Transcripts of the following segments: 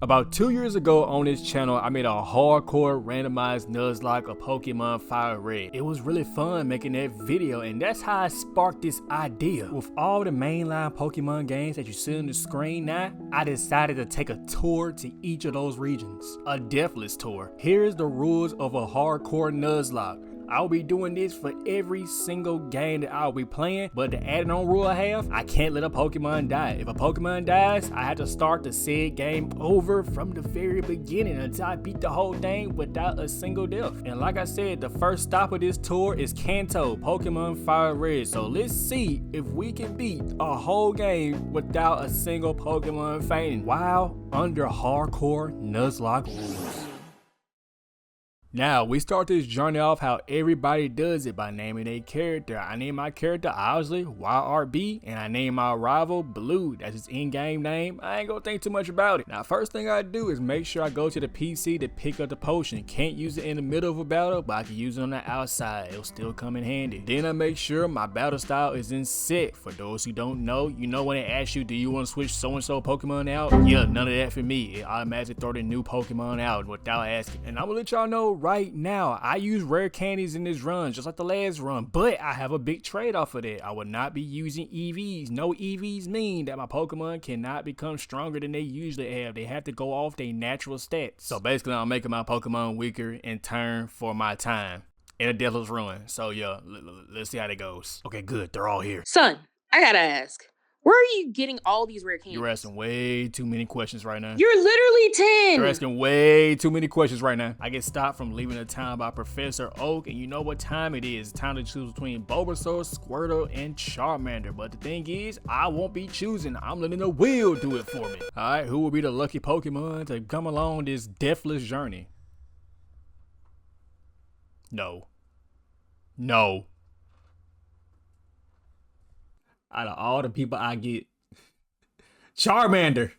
About 2 years ago on this channel, I made a hardcore randomized Nuzlocke of Pokemon FireRed. It was really fun making that video, and that's how I sparked this idea. With all the mainline Pokemon games that you see on the screen now, I decided to take a tour to each of those regions. A Deathless tour. Here's the rules of a hardcore Nuzlocke. I'll be doing this for every single game that I'll be playing, but the added on rule I have, I can't let a Pokemon die. If a Pokemon dies, I have to start the said game over from the very beginning until I beat the whole thing without a single death. And like I said, the first stop of this tour is Kanto, Pokemon FireRed. So let's see if we can beat a whole game without a single Pokemon fainting while under hardcore Nuzlocke rules. Now, we start this journey off how everybody does it by naming a character. I name my character obviously YRB, and I name my rival Blue. That's his in-game name. I ain't gonna think too much about it. Now, first thing I do is make sure I go to the PC to pick up the potion. Can't use it in the middle of a battle, but I can use it on the outside. It'll still come in handy. Then I make sure my battle style is in set. For those who don't know, you know when they ask you, do you want to switch so-and-so Pokemon out? Yeah, none of that for me. It automatically throw the new Pokemon out without asking. And I'm gonna let y'all know right now, I use rare candies in this run, just like the last run, but I have a big trade-off for that. I will not be using EVs. No EVs mean that my Pokemon cannot become stronger than they usually have. They have to go off their natural stats. So basically, I'm making my Pokemon weaker in turn for my time in a Deathless run. So yeah, let's see how that goes. Okay, good. They're all here. Son, I gotta ask. Where are you getting all these rare candies? You're asking way too many questions right now. You're literally 10! You're asking way too many questions right now. I get stopped from leaving the town by Professor Oak, and you know what time it is. It's time to choose between Bulbasaur, Squirtle, and Charmander. But the thing is, I won't be choosing. I'm letting the wheel do it for me. Alright, who will be the lucky Pokemon to come along this deathless journey? No. No. Out of all the people I get, Charmander.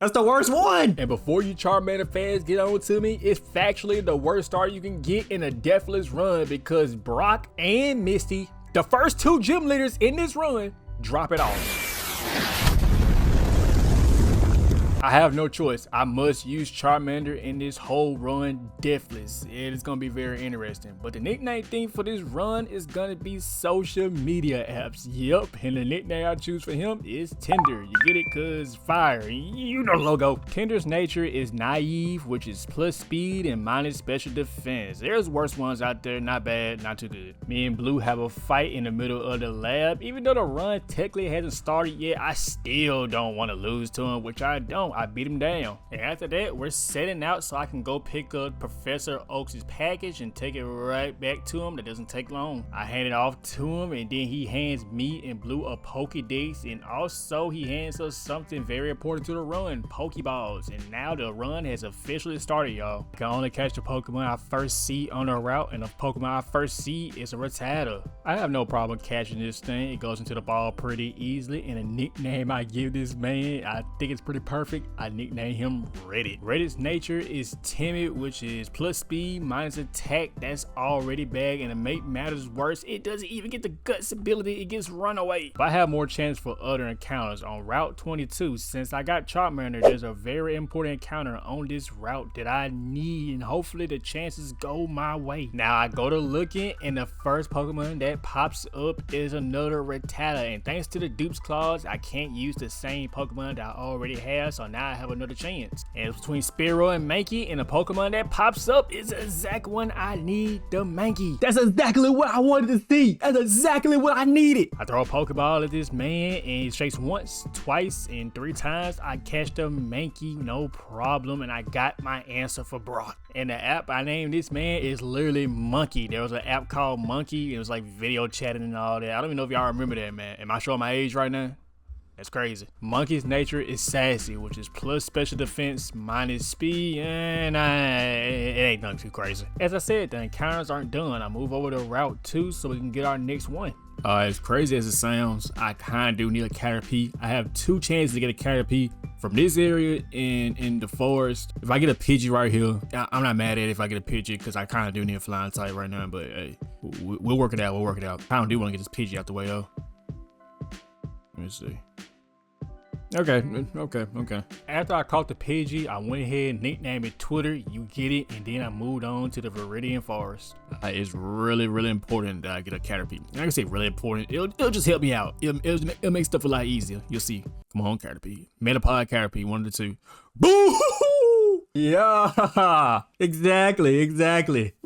That's the worst one. And before you Charmander fans get on to me, it's factually the worst start you can get in a Deathless run because Brock and Misty, the first two gym leaders in this run, drop it off. I have no choice. I must use Charmander in this whole run Deathless. It is going to be very interesting. But the nickname theme for this run is going to be social media apps. Yep, and the nickname I choose for him is Tinder. You get it because fire. You know the logo. Tinder's nature is naive, which is plus speed and minus special defense. There's worse ones out there. Not bad, not too good. Me and Blue have a fight in the middle of the lab. Even though the run technically hasn't started yet, I still don't want to lose to him, which I don't. I beat him down. And after that, we're setting out so I can go pick up Professor Oaks' package and take it right back to him. That doesn't take long. I hand it off to him, and then he hands me and Blue a Pokédex, and also he hands us something very important to the run, Pokeballs. And now the run has officially started, y'all. You can only catch the Pokemon I first see on the route, and the Pokemon I first see is a Rattata. I have no problem catching this thing. It goes into the ball pretty easily, and a nickname I give this man, I think it's pretty perfect. I nickname him Reddit. Reddit's nature is timid, which is plus speed minus attack. That's already bad, and to make matters worse, it doesn't even get the guts ability. It gets runaway. But I have more chance for other encounters on Route 22. Since I got Charmander, there's a very important encounter on this route that I need, and hopefully the chances go my way. Now I go to looking, and the first Pokemon that pops up is another Rattata, and thanks to the Dupe's Claws, I can't use the same Pokemon that I already have, so now I have another chance. And it's between Spearow and Mankey, and the Pokemon that pops up is the exact one I need, the Mankey. That's exactly what I wanted to see. That's exactly what I needed. I throw a Pokeball at this man, and he shakes once, twice, and 3 times. I catch the Mankey, no problem, and I got my answer for Brock. And the app I named this man is literally Monkey. There was an app called Monkey. It was like video chatting and all that. I don't even know if y'all remember that, man. Am I showing my age right now? That's crazy. Monkey's nature is sassy, which is plus special defense minus speed, and it ain't nothing too crazy. As I said, the encounters aren't done. I move over to Route 2 so we can get our next one. As crazy as it sounds, I kinda do need a Caterpie. I have 2 chances to get a Caterpie from this area and in the forest. If I get a Pidgey right here, I'm not mad at it if I get a Pidgey because I kinda do need a flying type right now, but hey, we'll work it out, I kinda do wanna get this Pidgey out the way though. Let me see. Okay. After I caught the Pidgey, I went ahead and nicknamed it Twitter, you get it, and then I moved on to the Viridian Forest. It's really important that I get a Caterpie. I can say really important, it'll just help me out. It'll make stuff a lot easier. You'll see. Come on, Caterpie. Metapod, Caterpie, one of the two. Boo! Yeah, exactly.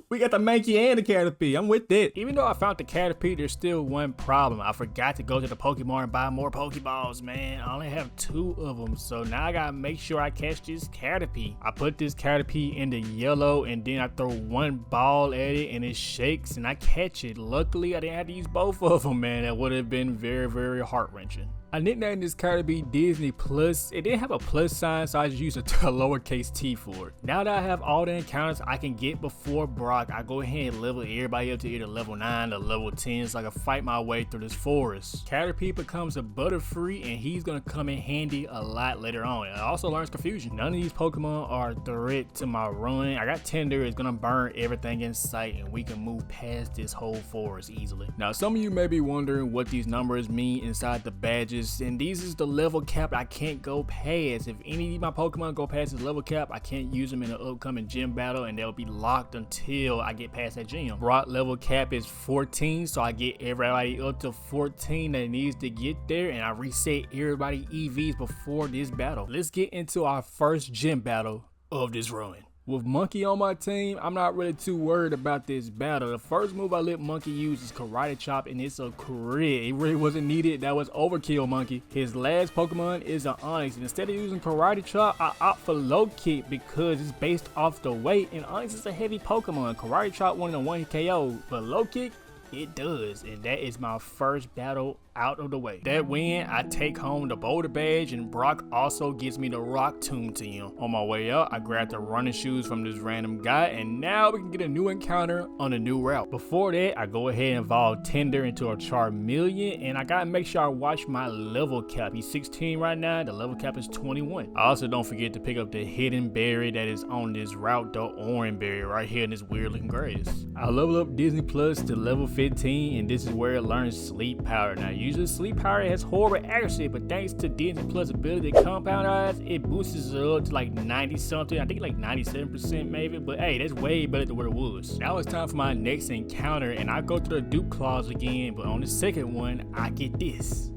We got the Mankey and the Caterpie. I'm with it. Even though I found the Caterpie, there's still one problem. I forgot to go to the Pokemon and buy more Pokeballs, man. I only have 2 of them, so now I gotta make sure I catch this Caterpie. I put this Caterpie in the yellow, and then I throw 1 ball at it, and it shakes, and I catch it. Luckily, I didn't have to use both of them, man. That would have been very heart-wrenching. I nicknamed this Caterpie Disney Plus. It didn't have a plus sign, so I just used a lowercase t for it. Now that I have all the encounters I can get before Brock, I go ahead and level everybody up to either level 9 or level 10 so I can fight my way through this forest. Caterpie becomes a Butterfree, and he's gonna come in handy a lot later on. It also learns Confusion. None of these Pokemon are a threat to my run. I got Tender, it's gonna burn everything in sight, and we can move past this whole forest easily. Now, some of you may be wondering what these numbers mean inside the badges. And these is the level cap I can't go past. If any of my Pokemon go past this level cap, I can't use them in the upcoming gym battle, and they'll be locked until I get past that gym. Brock level cap is 14, so I get everybody up to 14 that needs to get there, and I reset everybody EVs before this battle. Let's get into our first gym battle of this run. With Monkey on my team, I'm not really too worried about this battle. The first move I let Monkey use is Karate Chop, and it's a crit. It really wasn't needed. That was overkill, Monkey. His last Pokemon is an Onix, and instead of using Karate Chop, I opt for Low Kick because it's based off the weight, and Onix is a heavy Pokemon. Karate Chop wanted a 1 KO, but Low Kick, it does, and that is my first battle out of the way. That win, I take home the Boulder Badge, and Brock also gives me the Rock Tomb to him. On my way out, I grabbed the running shoes from this random guy, and now we can get a new encounter on a new route. Before that, I go ahead and evolve Tender into a Charmeleon, and I gotta make sure I watch my level cap. He's 16 right now, the level cap is 21. I also don't forget to pick up the hidden berry that is on this route, the orange berry right here in this weird looking grass. I level up Disney Plus to level 15, and this is where it learns Sleep Powder. Now, usually Sleep Powder has horrible accuracy, but thanks to Disney Plus ability to compound eyes, it boosts it up to like 90 something. I think like 97% maybe, but hey, that's way better than what it was. Now it's time for my next encounter, and I go through the dupe clause again, but on the second one, I get this.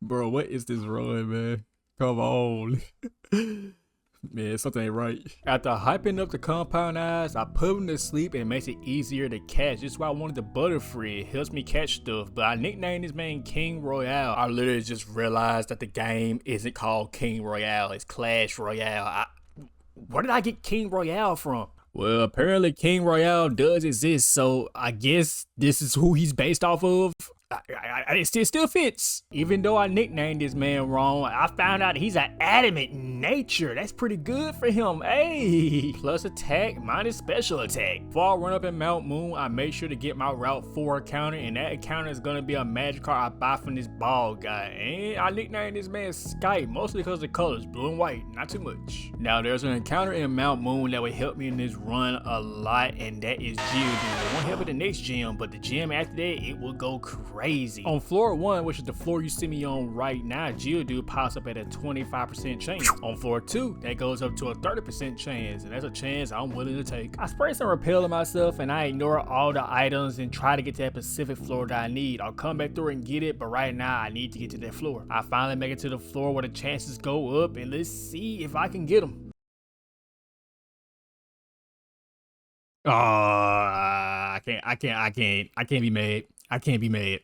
Bro, what is this run, man? Come on. Man, something ain't right. After hyping up the compound eyes, I put them to sleep, and it makes it easier to catch. This is why I wanted the Butterfree. It helps me catch stuff, but I nicknamed this man King Royale. I literally just realized that the game isn't called King Royale, it's Clash Royale. Where did I get King Royale from? Well, apparently King Royale does exist, so I guess this is who he's based off of. It still fits. Even though I nicknamed this man wrong, I found out he's an adamant nature. That's pretty good for him. Hey, plus attack minus special attack. Before I run up in Mount Moon, I make sure to get my Route 4 encounter, and that encounter is gonna be a magic card I buy from this bald guy. And I nicknamed this man Skype, mostly because the colors blue and white, not too much. Now there's an encounter in Mount Moon that will help me in this run a lot, and that is Geodude. It won't help in the next gym, but the gym after that, it will go crazy. On floor 1, which is the floor you see me on right now, Geodude pops up at a 25% chance. On floor 2, that goes up to a 30% chance, and that's a chance I'm willing to take. I spray some repel on myself, and I ignore all the items and try to get to that Pacific floor that I need. I'll come back through and get it, but right now I need to get to that floor. I finally make it to the floor where the chances go up, and let's see if I can get them. Oh, I can't be mad. I can't be mad.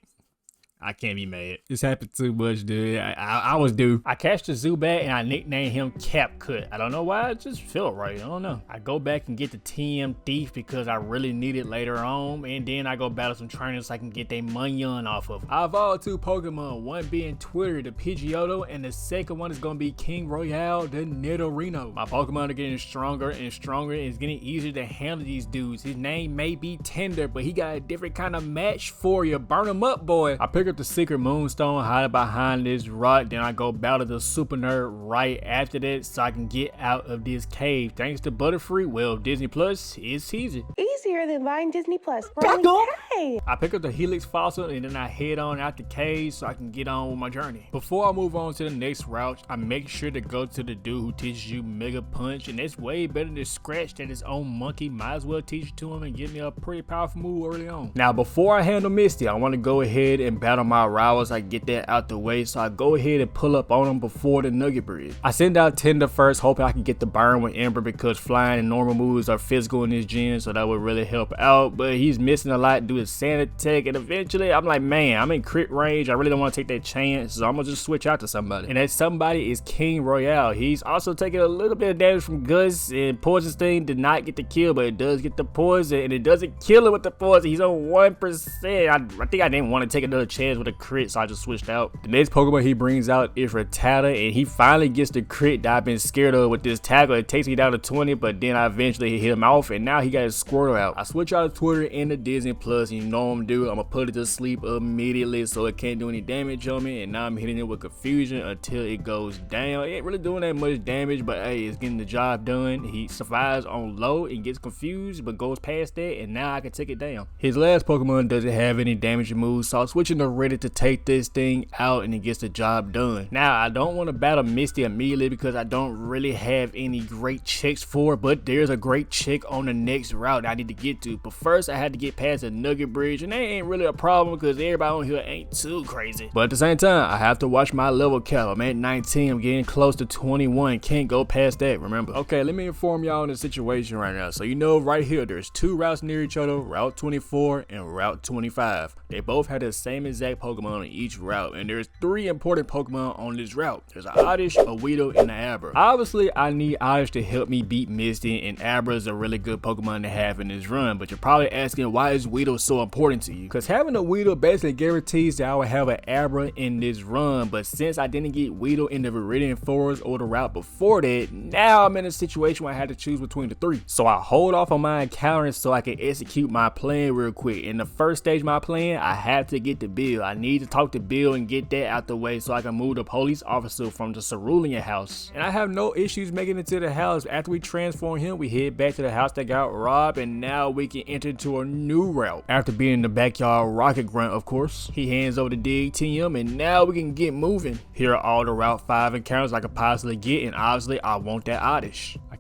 I can't be mad. This happened too much, dude. I was due. I catch the Zubat, and I nicknamed him Cap Cut. I don't know why, it just felt right. I don't know. I go back and get the TM Thief because I really need it later on, and then I go battle some trainers so I can get their Munyon off of. I evolved 2 Pokemon, one being Twitter, the Pidgeotto, and the second one is gonna be King Royale, the Nidorino. My Pokemon are getting stronger and stronger, and it's getting easier to handle these dudes. His name may be Tender, but he got a different kind of match for you. Burn him up, boy. I pick up up the secret moonstone, hide behind this rock, then I go battle the super nerd right after that so I can get out of this cave. Thanks to Butterfree, well, Disney Plus is easy. Easier than buying Disney Plus. Back up! Hey. I pick up the Helix fossil and then I head on out the cave so I can get on with my journey. Before I move on to the next route, I make sure to go to the dude who teaches you Mega Punch, and that's way better than Scratch that his own monkey. Might as well teach it to him and give me a pretty powerful move early on. Now before I handle Misty, I want to go ahead and battle my rivals. I get that out the way, so I go ahead and pull up on them before the Nugget Bridge. I send out Tinder first, hoping I can get the burn with Ember because flying and normal moves are physical in this gen, so that would really help out, but he's missing a lot due to Sand Attack, and eventually I'm like, man, I'm in crit range. I really don't want to take that chance, so I'm gonna just switch out to somebody, and that somebody is King Royale. He's also taking a little bit of damage from Gus, and Poison Sting did not get the kill, but it does get the poison, and it doesn't kill him with the poison. He's on 1%. I think I didn't want to take another chance with a crit, so I just switched out. The next Pokemon he brings out is Rattata, and he finally gets the crit that I've been scared of with this tackle. It takes me down to 20, but then I eventually hit him off, and now he got his Squirtle out. I switch out of Twitter into Disney Plus, and you know what I'm doing. I'm gonna put it to sleep immediately so it can't do any damage on me, and now I'm hitting it with Confusion until it goes down. It ain't really doing that much damage, but hey, it's getting the job done. He survives on low and gets confused, but goes past that, and now I can take it down. His last Pokemon doesn't have any damage moves, so I'm switching to Reddit to take this thing out, and it gets the job done. Now, I don't want to battle Misty immediately because I don't really have any great checks for it, but there's a great check on the next route I need to get to. But first, I had to get past the Nugget Bridge, and that ain't really a problem because everybody on here ain't too crazy. But at the same time, I have to watch my level cap. I'm at 19, I'm getting close to 21. Can't go past that, remember? Okay, let me inform y'all on the situation right now. So you know right here, there's two routes near each other, Route 24 and Route 25. They both have the same exact Pokemon on each route, and there's three important Pokemon on this route. There's a Oddish, a Weedle, and an Abra. Obviously, I need Oddish to help me beat Misty, and Abra is a really good Pokemon to have in this run, but you're probably asking why is Weedle so important to you? Because having a Weedle basically guarantees that I will have an Abra in this run, but since I didn't get Weedle in the Viridian Forest or the route before that, now I'm in a situation where I had to choose between the three. So I hold off on my encounters so I can execute my plan real quick. In the first stage of my plan, I have to get to Bill. I need to talk to Bill and get that out the way so I can move the police officer from the Cerulean house. And I have no issues making it to the house. After we transform him, we head back to the house that got robbed, and now we can enter into a new route. After being in the backyard Rocket Grunt, of course, he hands over the dig team, and now we can get moving. Here are all the Route 5 encounters I could possibly get, and obviously I want that Oddish. I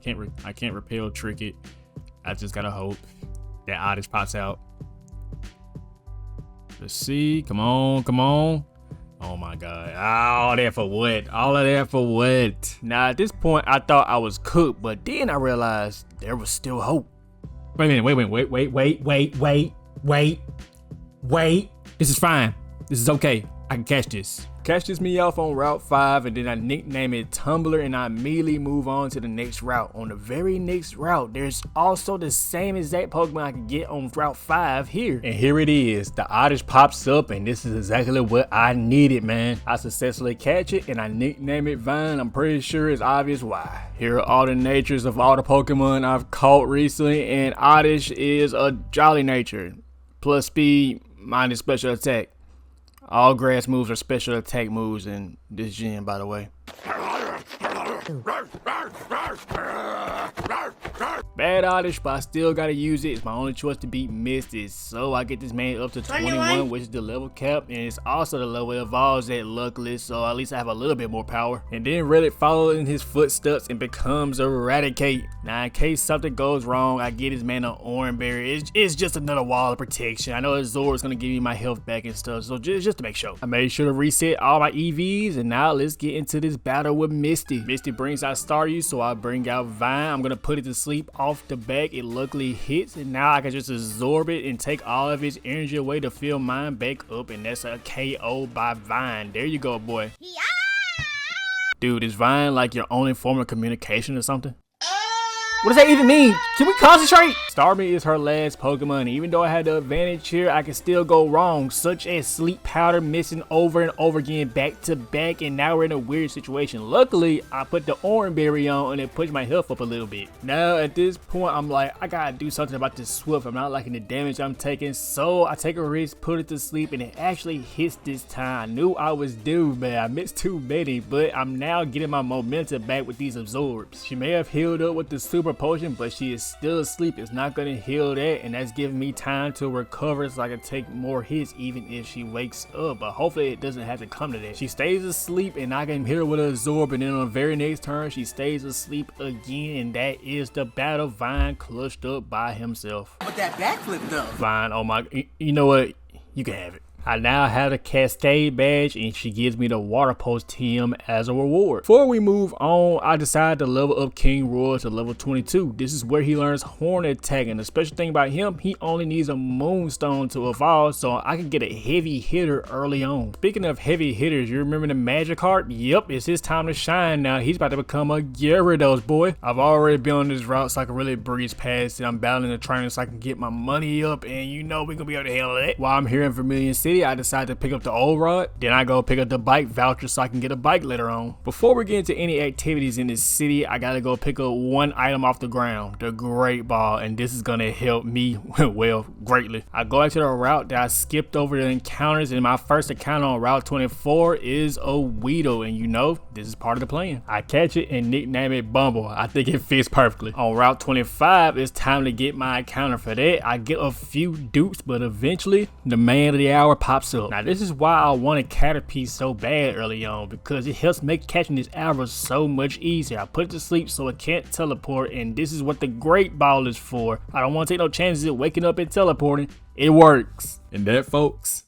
can't repel trick it. I just gotta hope that Oddish pops out. Let's see. Come on, come on. Oh my god. All that for what? All of that for what? Now at this point I thought I was cooked, but then I realized there was still hope. Wait a minute, wait. This is fine. This is okay. I can catch this. Catch this me off on Route 5, and then I nickname it Tumblr, and I immediately move on to the next route. On the very next route, there's also the same exact Pokemon I can get on Route 5 here. And here it is. The Oddish pops up, and this is exactly what I needed, man. I successfully catch it, and I nickname it Vine. I'm pretty sure it's obvious why. Here are all the natures of all the Pokemon I've caught recently, and Oddish is a jolly nature. Plus speed, minus special attack. All grass moves are special attack moves in this gen, by the way. Bad Oddish, but I still gotta use it. It's my only choice to beat Misty, so I get this man up to 21, which is the level cap, and it's also the level it evolves at, luckily, so at least I have a little bit more power. And then Reddit follows in his footsteps and becomes Eradicate. Now in case something goes wrong, I get his man an Orange Berry. It's just another wall of protection. I know Azor is gonna give me my health back and stuff, so just to make sure. I made sure to reset all my EVs, and now let's get into this battle with Misty. Misty brings out Staryu, so I bring out Vine. I'm gonna put it to sleep off the back. It luckily hits, and now I can just absorb it and take all of its energy away to fill mine back up, and that's a KO by Vine. There you go, boy. Dude, is Vine like your only form of communication or something? What does that even mean? Can we concentrate? Starmie is her last Pokemon. Even though I had the advantage here, I can still go wrong, such as Sleep Powder missing over and over again back to back, and now we're in a weird situation. Luckily, I put the Orange Berry on and it pushed my health up a little bit. Now at this point, I'm like, I gotta do something about this Swift. I'm not liking the damage I'm taking, so I take a risk, put it to sleep, and it actually hits this time. I knew I was due, man. I missed too many, but I'm now getting my momentum back with these absorbs. She may have healed up with the super potion, but she is still asleep. It's not gonna heal that, and that's giving me time to recover so I can take more hits even if she wakes up, but hopefully it doesn't have to come to that. She stays asleep and I can hit her with an absorb, and then on the very next turn she stays asleep again, and that is the battle Vine clutched up by himself. But that backflip though. Vine, oh my, you know what, you can have it. I now have a Cascade badge, and she gives me the Water Pulse TM as a reward. Before we move on, I decided to level up King Roy to level 22. This is where he learns Horn Attack, and the special thing about him, he only needs a Moonstone to evolve, so I can get a heavy hitter early on. Speaking of heavy hitters, you remember the Magikarp? Yep, it's his time to shine now. He's about to become a Gyarados, boy. I've already been on this route so I can really breeze past it. I'm battling the trainer so I can get my money up, and you know we're gonna be able to handle that. While I'm here in Vermilion City, I decided to pick up the old rod. Then I go pick up the bike voucher so I can get a bike later on. Before we get into any activities in this city, I gotta go pick up one item off the ground, the Great Ball, and this is gonna help me, well, greatly. I go back to the route that I skipped over the encounters, and my first encounter on Route 24 is a Weedle, and you know, this is part of the plan. I catch it and nickname it Bumble. I think it fits perfectly. On Route 25, it's time to get my encounter. For that, I get a few dupes, but eventually, the man of the hour pops up. Now this is why I wanted Caterpie so bad early on, because it helps make catching this arrow so much easier. I put it to sleep so it can't teleport, and this is what the Great Ball is for. I don't want to take no chances at waking up and teleporting. It works. And that, folks,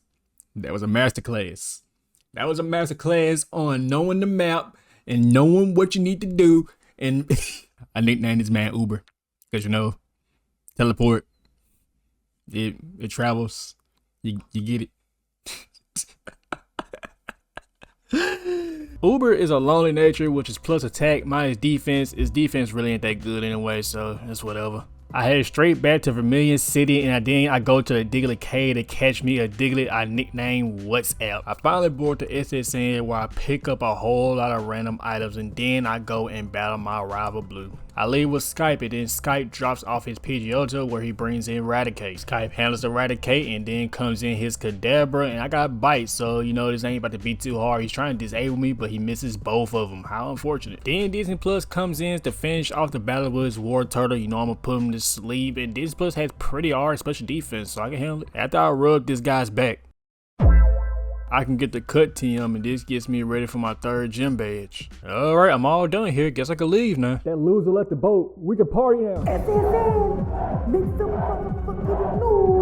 that was a masterclass. That was a masterclass on knowing the map and knowing what you need to do. And I nicknamed this man Uber, because you know, teleport, it travels, you get it. Uber is a lonely nature, which is plus attack minus defense. His defense really ain't that good anyway, so it's whatever. I head straight back to Vermilion City, and then I go to the Diglett cave to catch me a Diglett I nicknamed WhatsApp. I finally board the SSN where I pick up a whole lot of random items, and then I go and battle my rival Blue. I leave with Skype, and then Skype drops off his Pidgeotto where he brings in Raticate. Skype handles the Raticate, and then comes in his Kadabra, and I got Bite, so you know this ain't about to be too hard. He's trying to disable me, but he misses both of them. How unfortunate. Then Disney Plus comes in to finish off the battle with his War Turtle. You know I'm gonna put him to sleep, and Disney Plus has pretty hard special defense, so I can handle it. After I rub this guy's back, I can get the cut TM, and this gets me ready for my third gym badge. Alright, I'm all done here. Guess I can leave now. That loser left the boat. We can party now. Make some motherfucking noise.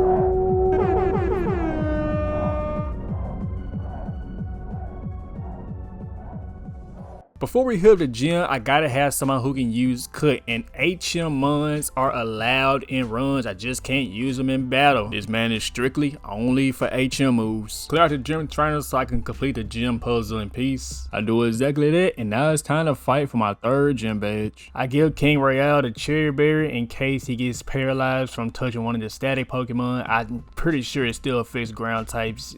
Before we hit the gym, I gotta have someone who can use cut, and HM mons are allowed in runs. I just can't use them in battle. This man is strictly only for HM moves. Clear out the gym trainer so I can complete the gym puzzle in peace. I do exactly that, and now it's time to fight for my third gym badge. I give King Royale the Cherry Berry in case he gets paralyzed from touching one of the static Pokemon. I'm pretty sure it still affects ground types.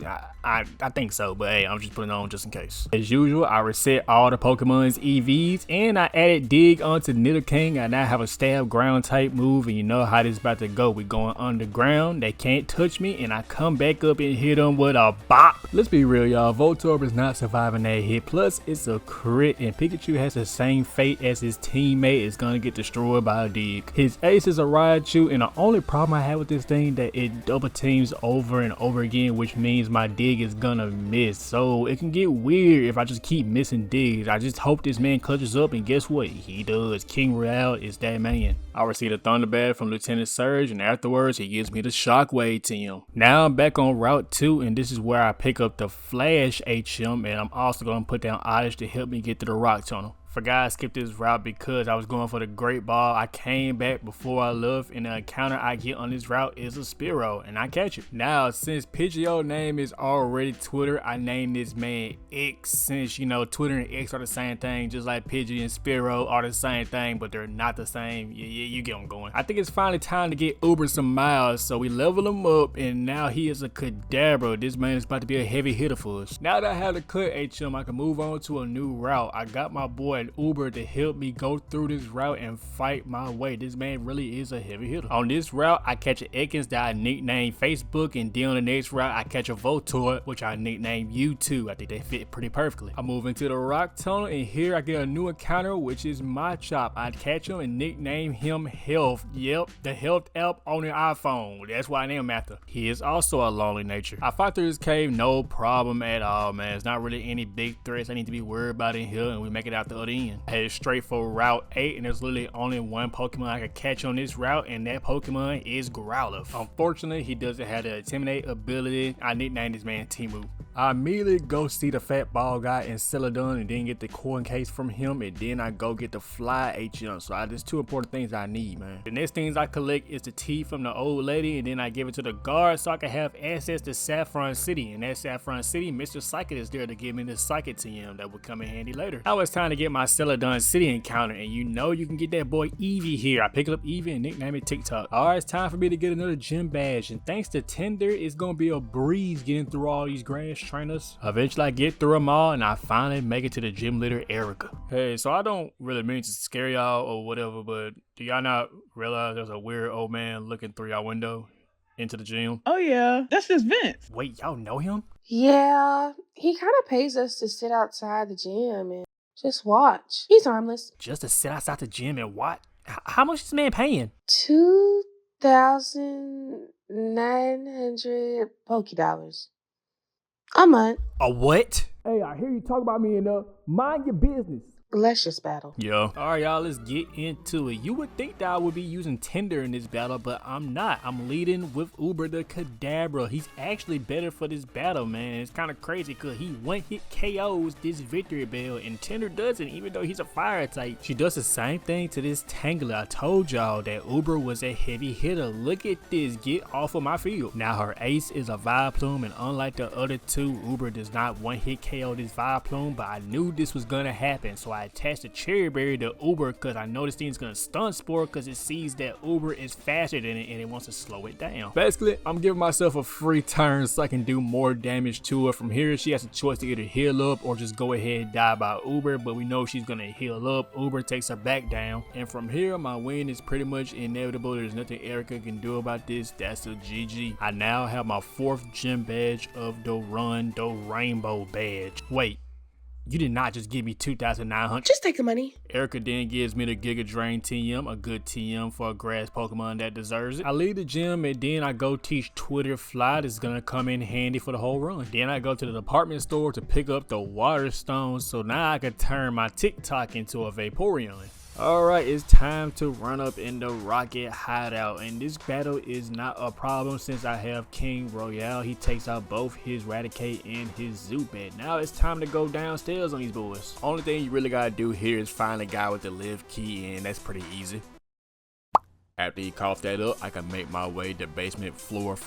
I think so, but hey, I'm just putting it on just in case. As usual, I reset all the Pokemon's EVs, and I added Dig onto Nidoking. I now have a stab ground type move, and you know how this is about to go. We're going underground, they can't touch me, and I come back up and hit them with a bop. Let's be real, y'all, Voltorb is not surviving that hit, plus it's a crit, and Pikachu has the same fate as his teammate. Is gonna get destroyed by a Dig. His ace is a Raichu, and the only problem I have with this thing that it double teams over and over again, which means my Dig is gonna miss, so it can get weird if I just keep missing Digs. I just hope this man clutches up, and guess what? He does. King Royale is that man. I receive a Thunder Bat from Lieutenant Surge, and afterwards he gives me the Shockwave TM. Now I'm back on Route 2, and this is where I pick up the Flash HM, and I'm also gonna put down Oddish to help me get to the Rock Tunnel. Forgot I skipped this route because I was going for the great ball. I came back before I left, and the encounter I get on this route is a Spiro, and I catch it. Now, since Pidgeot's name is already Twitter, I named this man X, since, you know, Twitter and X are the same thing, just like Pidgey and Spiro are the same thing, but they're not the same. Yeah, you get what I'm going. I think it's finally time to get Uber some miles, so we level him up, and now he is a Kadabra. This man is about to be a heavy hitter for us. Now that I have the cut HM, I can move on to a new route. I got my boy at Uber to help me go through this route and fight my way. This man really is a heavy hitter. On this route, I catch an Ekans that I nicknamed Facebook, and then on the next route, I catch a Voltorb, which I nicknamed U2. I think they fit pretty perfectly. I move into the rock tunnel, and here I get a new encounter, which is Machop. I catch him and nickname him Health. Yep, the health app on the iPhone. That's why I named him after. He is also a lonely nature. I fight through this cave, no problem at all, man. It's not really any big threats I need to be worried about in here, and we make it out the other end. I head straight for Route 8, and there's literally only one Pokemon I can catch on this route, and that Pokemon is Growlithe. Unfortunately, he doesn't have the Intimidate ability. I nicknamed this man Timu. I immediately go see the fat ball guy in Celadon and then get the coin case from him, and then I go get the fly HM. So there's two important things I need, man. The next things I collect is the tea from the old lady, and then I give it to the guard so I can have access to Saffron City. And at Saffron City, Mr. Psychic is there to give me the Psychic TM that will come in handy later. Now it's time to get my Celadon City encounter, and you know you can get that boy Eevee here. I pick up Eevee and nickname it TikTok. Alright, it's time for me to get another gym badge, and thanks to Tinder, it's gonna be a breeze getting through all these grass trainers. Eventually I get through them all, and I finally make it to the gym leader Erica. Hey, so I don't really mean to scare y'all or whatever, but do y'all not realize there's a weird old man looking through y'all window into the gym? Oh yeah, that's just Vince. Wait, y'all know him? Yeah, he kind of pays us to sit outside the gym and just watch. He's harmless. Just to sit outside the gym and what? How much is this man paying? 2,900 Poké-Dollars a month. A what? Hey, I hear you talk about me enough. Mind your business. Let's just battle. Yeah. Alright, y'all, let's get into it. You would think that I would be using Tinder in this battle, but I'm not. I'm leading with Uber the Kadabra. He's actually better for this battle, man. It's kind of crazy because he one-hit KOs this Victory Bell, and Tinder doesn't, even though he's a fire type. She does the same thing to this Tangler. I told y'all that Uber was a heavy hitter. Look at this. Get off of my field. Now her ace is a Vileplume, and unlike the other two, Uber does not one-hit KO this Vileplume, but I knew this was gonna happen, so I attached the Cherry Berry to Uber because I know this thing's gonna stun Spore because it sees that Uber is faster than it and it wants to slow it down. Basically, I'm giving myself a free turn so I can do more damage to her. From here, she has a choice to either heal up or just go ahead and die by Uber, but we know she's gonna heal up. Uber takes her back down, and from here, my win is pretty much inevitable. There's nothing Erica can do about this. That's a GG. I now have my 4th gym badge of the run, the Rainbow badge. Wait. You did not just give me 2,900. Just take the money. Erica then gives me the Giga Drain TM, a good TM for a grass Pokemon that deserves it. I leave the gym and then I go teach Twitter Fly. This is gonna come in handy for the whole run. Then I go to the department store to pick up the Water Stones, so now I can turn my TikTok into a Vaporeon. Alright, it's time to run up in the Rocket Hideout, and this battle is not a problem since I have King Royale. He takes out both his Raticate and his Zubat. Now it's time to go downstairs on these boys. Only thing you really gotta do here is find the guy with the live key, and that's pretty easy. After he coughed that up, I can make my way to basement floor.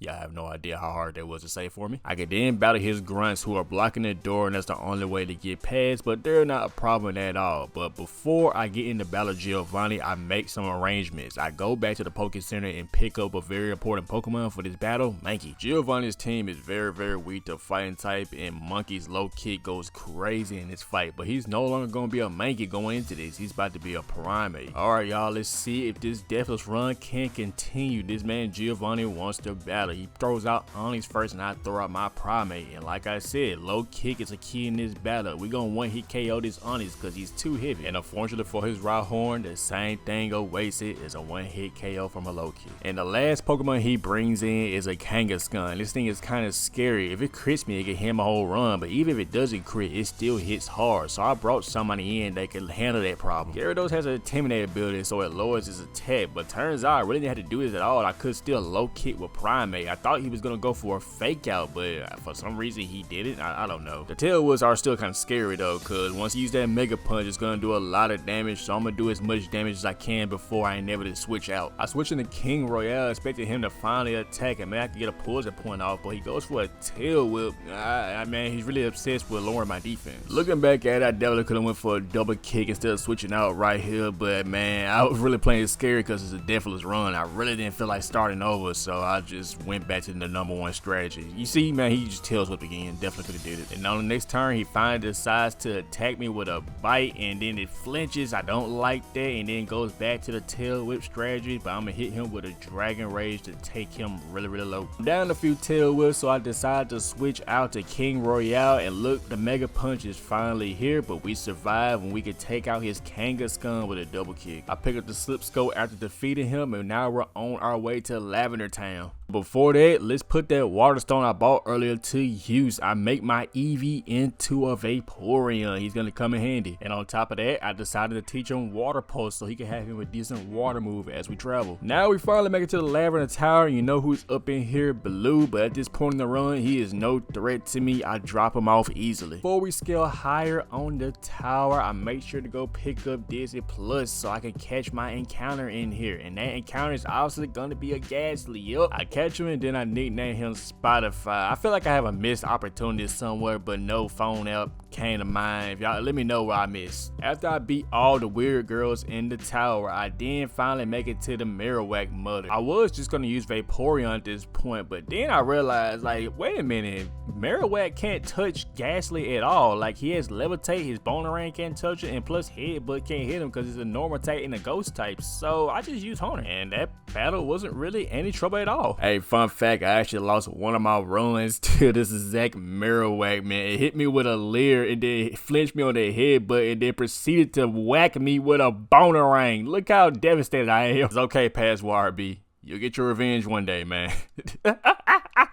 Y'all have no idea how hard that was to say for me. I can then battle his grunts who are blocking the door, and that's the only way to get past, but they're not a problem at all. But before I get into battle Giovanni, I make some arrangements. I go back to the Poke Center and pick up a very important Pokemon for this battle, Mankey. Giovanni's team is very weak to fighting type, and Monkey's low kick goes crazy in this fight, but he's no longer going to be a Mankey going into this. He's about to be a Primate. Alright y'all, let's see if this Deathless run can continue. This man Giovanni wants to battle. He throws out Onyx first, and I throw out my Primate, and like I said, low kick is a key in this battle. We're gonna one-hit KO this Onyx because he's too heavy, and unfortunately for his Rhyhorn, the same thing awaits it is a one-hit KO from a low kick. And the last Pokemon he brings in is a Kangaskhan. This thing is kind of scary. If it crits me, it can hit my whole run, but even if it doesn't crit, it still hits hard, so I brought somebody in that can handle that problem. Gyarados has an Intimidate ability, so it lowers his attack, but turns out I really didn't have to do this at all. I could still low kick with Primate teammate. I thought he was gonna go for a fake out, but for some reason he didn't. I don't know. The tailwhoods are still kind of scary though, cause once you use that mega punch, it's gonna do a lot of damage. So I'm gonna do as much damage as I can before I enable to switch out. I switched into King Royale, expecting him to finally attack and maybe I could get a poison point off, but he goes for a tail whip. Man, he's really obsessed with lowering my defense. Looking back at it, I definitely could have went for a double kick instead of switching out right here, but man, I was really playing scary because it's a deathless run. I really didn't feel like starting over, so I just went back to the #1 strategy. You see, man, he just tails whip again. Definitely could have did it. And on the next turn, he finally decides to attack me with a bite, and then it flinches. I don't like that, and then goes back to the tail whip strategy, but I'm gonna hit him with a dragon rage to take him really low. I'm down a few tail whips, so I decided to switch out to King Royale, and look, the mega punch is finally here, but we survive when we can take out his Kangaskhan with a double kick. I pick up the slip scope after defeating him, and now we're on our way to Lavender Town. Before that, let's put that water stone I bought earlier to use. I make my Eevee into a Vaporeon. He's gonna come in handy. And on top of that, I decided to teach him water pulse so he can have him a decent water move as we travel. Now we finally make it to the Lavender Tower. You know who's up in here? Blue, but at this point in the run, he is no threat to me. I drop him off easily. Before we scale higher on the tower, I make sure to go pick up Disney Plus so I can catch my encounter in here. And that encounter is obviously gonna be a Ghastly. Yup, I catch him and then I nickname him Spotify. I feel like I have a missed opportunity somewhere, but no phone app came to mind. If y'all let me know where I missed. After I beat all the weird girls in the tower, I then finally make it to the Marowak mother. I was just gonna use Vaporeon at this point, but then I realized, like, wait a minute, Marowak can't touch Ghastly at all. Like, he has Levitate, his Bonerang can't touch it, and plus Headbutt can't hit him because it's a normal type and a ghost type. So I just used Honer, and that battle wasn't really any trouble at all. Hey, fun fact, I actually lost one of my runs to this exact Marowak, man. It hit me with a Leer and then flinched me on the headbutt and then proceeded to whack me with a Bonerang. Look how devastated I am. It's okay, Pass YRB. You'll get your revenge one day, man.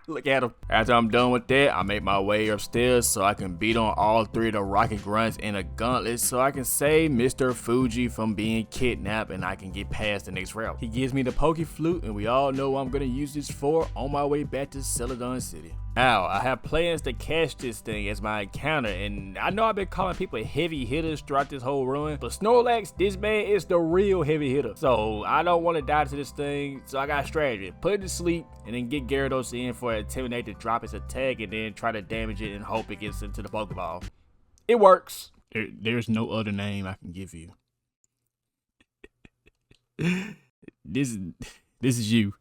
Look at him. After I'm done with that, I make my way upstairs so I can beat on all 3 of the rocket grunts in a gauntlet so I can save Mr. Fuji from being kidnapped and I can get past the next route. He gives me the Poke Flute and we all know what I'm going to use this for on my way back to Celadon City. Now, I have plans to catch this thing as my encounter, and I know I've been calling people heavy hitters throughout this whole run, but Snorlax, this man is the real heavy hitter. So I don't want to die to this thing, so I got a strategy. Put it to sleep, and then get Gyarados in for Intimidate to drop its attack, and then try to damage it and hope it gets into the Pokeball. It works. There's no other name I can give you. This is you.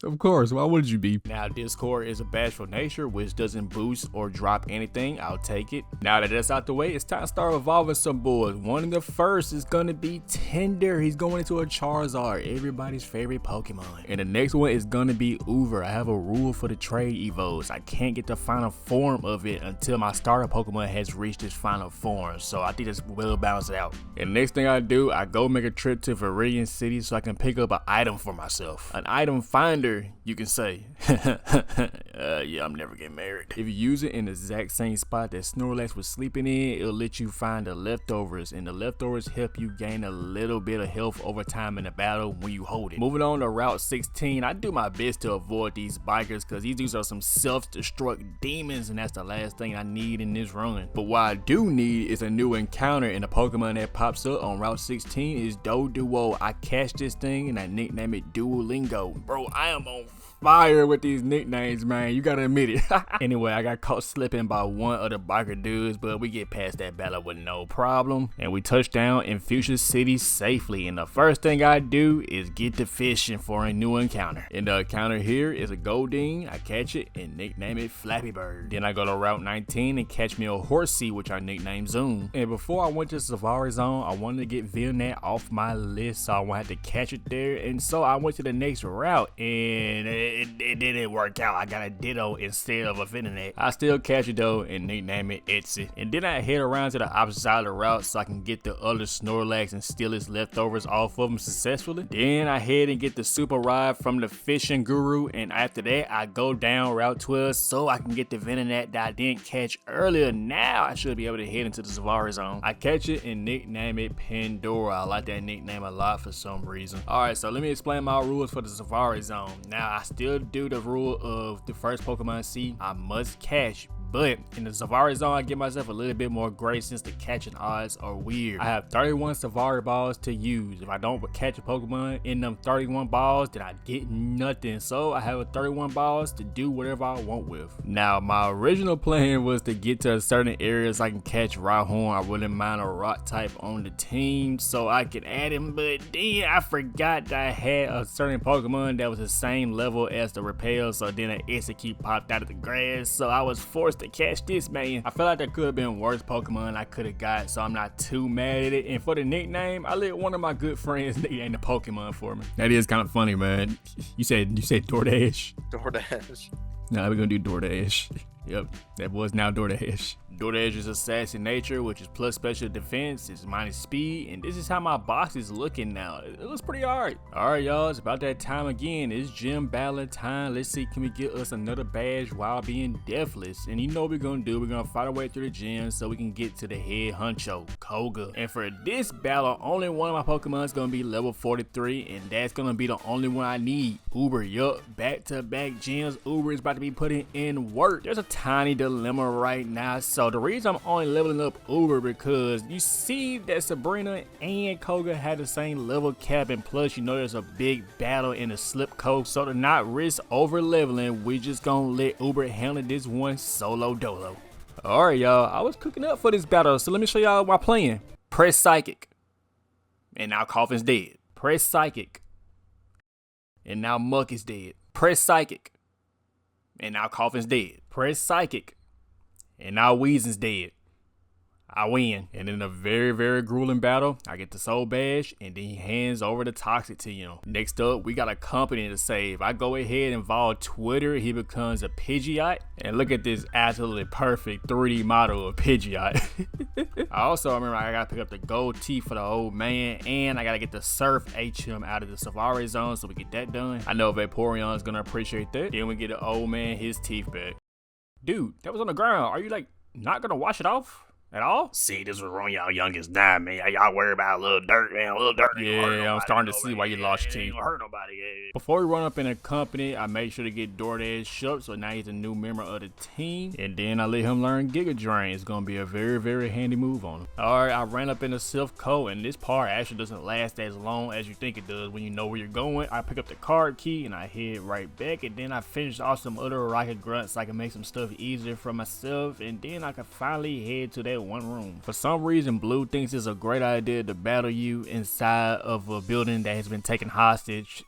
Of course, why would you be? Now, Discord is a bashful nature, which doesn't boost or drop anything. I'll take it. Now that that's out the way, it's time to start evolving some boys. One of the first is gonna be Tender. He's going into a Charizard, everybody's favorite Pokemon. And the next one is gonna be Uber. I have a rule for the trade evos. I can't get the final form of it until my starter Pokemon has reached its final form. So I think this will balance it out. And the next thing I do, I go make a trip to Viridian City so I can pick up an item for myself. An item finder, you can say. Yeah, I'm never getting married. If you use it in the exact same spot that Snorlax was sleeping in, it'll let you find the leftovers, and the leftovers help you gain a little bit of health over time in the battle when you hold it. Moving on to Route 16, I do my best to avoid these bikers because these dudes are some self-destruct demons, and that's the last thing I need in this run. But what I do need is a new encounter, and the Pokemon that pops up on Route 16 is Doduo. I catch this thing and I nickname it Duolingo. Bro, I am on fire with these nicknames, man. You gotta admit it. Anyway, I got caught slipping by one of the biker dudes, but we get past that battle with no problem. And we touch down in Fuchsia City safely. And the first thing I do is get to fishing for a new encounter. And the encounter here is a Goldeen. I catch it and nickname it Flappy Bird. Then I go to Route 19 and catch me a Horsey, which I nickname Zoom. And before I went to Safari Zone, I wanted to get Vilnet off my list, so I won't have to catch it there. And so I went to the next route, and it didn't work out. I got a Ditto instead of a Venonat. I still catch it though and nickname it Etsy. And then I head around to the opposite side of the route so I can get the other Snorlax and steal his leftovers off of him successfully. Then I head and get the super ride from the fishing guru, and after that I go down Route 12 so I can get the Venonat that I didn't catch earlier. Now I should be able to head into the Safari Zone. I catch it and nickname it Pandora. I like that nickname a lot for some reason. Alright, so let me explain my rules for the Safari Zone. Now I still still do the rule of the first Pokemon I see, I must catch. But in the Safari Zone, I give myself a little bit more grace since the catching odds are weird. I have 31 Safari balls to use. If I don't catch a Pokemon in them 31 balls, then I get nothing. So I have 31 balls to do whatever I want with. Now, my original plan was to get to certain areas I can catch Rhyhorn. I wouldn't mind a rock type on the team so I could add him. But then I forgot that I had a certain Pokemon that was the same level as the Repel. So then an Execute popped out of the grass. So I was forced to catch this, man. I feel like there could have been worse Pokemon I could have got, so I'm not too mad at it. And for the nickname, I let one of my good friends nickname the Pokemon for me. That is kind of funny, man. You said DoorDash? DoorDash. Nah, we're gonna do DoorDash. Yep, that was now DoorDash. DoorDash is assassin nature, which is plus special defense, it's minus speed, and this is how my box is looking now. It looks pretty alright. Alright, y'all, it's about that time again. It's gym battle time. Let's see, can we get us another badge while being deathless? And you know what we're gonna do? We're gonna fight our way through the gym so we can get to the head honcho, Koga. And for this battle, only one of my Pokemon is gonna be level 43, and that's gonna be the only one I need. Uber, yup, back-to-back gyms. Uber is about to be putting in work. There's a tiny dilemma right now, so the reason I'm only leveling up Uber because you see that Sabrina and Koga had the same level cap, and plus you know there's a big battle in the slip coast, so to not risk over leveling, we just gonna let Uber handle this one solo dolo. Alright, y'all, I was cooking up for this battle, so let me show y'all my plan. Press Psychic, and now Coffin's dead. Press Psychic, and now Muck is dead. Press Psychic, and now Coffin's dead. Press Psychic, and now Weezen's dead. I win. And in a very, very grueling battle, I get the Soul Badge, and then he hands over the Toxic to him. Next up, we got a company to save. I go ahead and involve Twitter. He becomes a Pidgeot. And look at this absolutely perfect 3D model of Pidgeot. I also remember I gotta pick up the gold teeth for the old man, and I gotta get the Surf HM out of the Safari Zone so we get that done. I know Vaporeon is gonna appreciate that. Then we get the old man his teeth back. Dude, that was on the ground. Are you like not gonna wash it off at all? See, this was wrong, y'all youngest die, man. Y'all worry about a little dirt, man. A little dirt. Yeah, I'm starting to see why you lost your teeth. Ain't gonna hurt nobody. Yeah. Before we run up in a company, I make sure to get DoorDash up, so now he's a new member of the team. And then I let him learn Giga Drain. It's gonna be a very, very handy move on him. Alright, I ran up in the Silph Co, and this part actually doesn't last as long as you think it does when you know where you're going. I pick up the card key and I head right back, and then I finish off some other rocket grunts so I can make some stuff easier for myself, and then I can finally head to that one room. For some reason, Blue thinks it's a great idea to battle you inside of a building that has been taken hostage.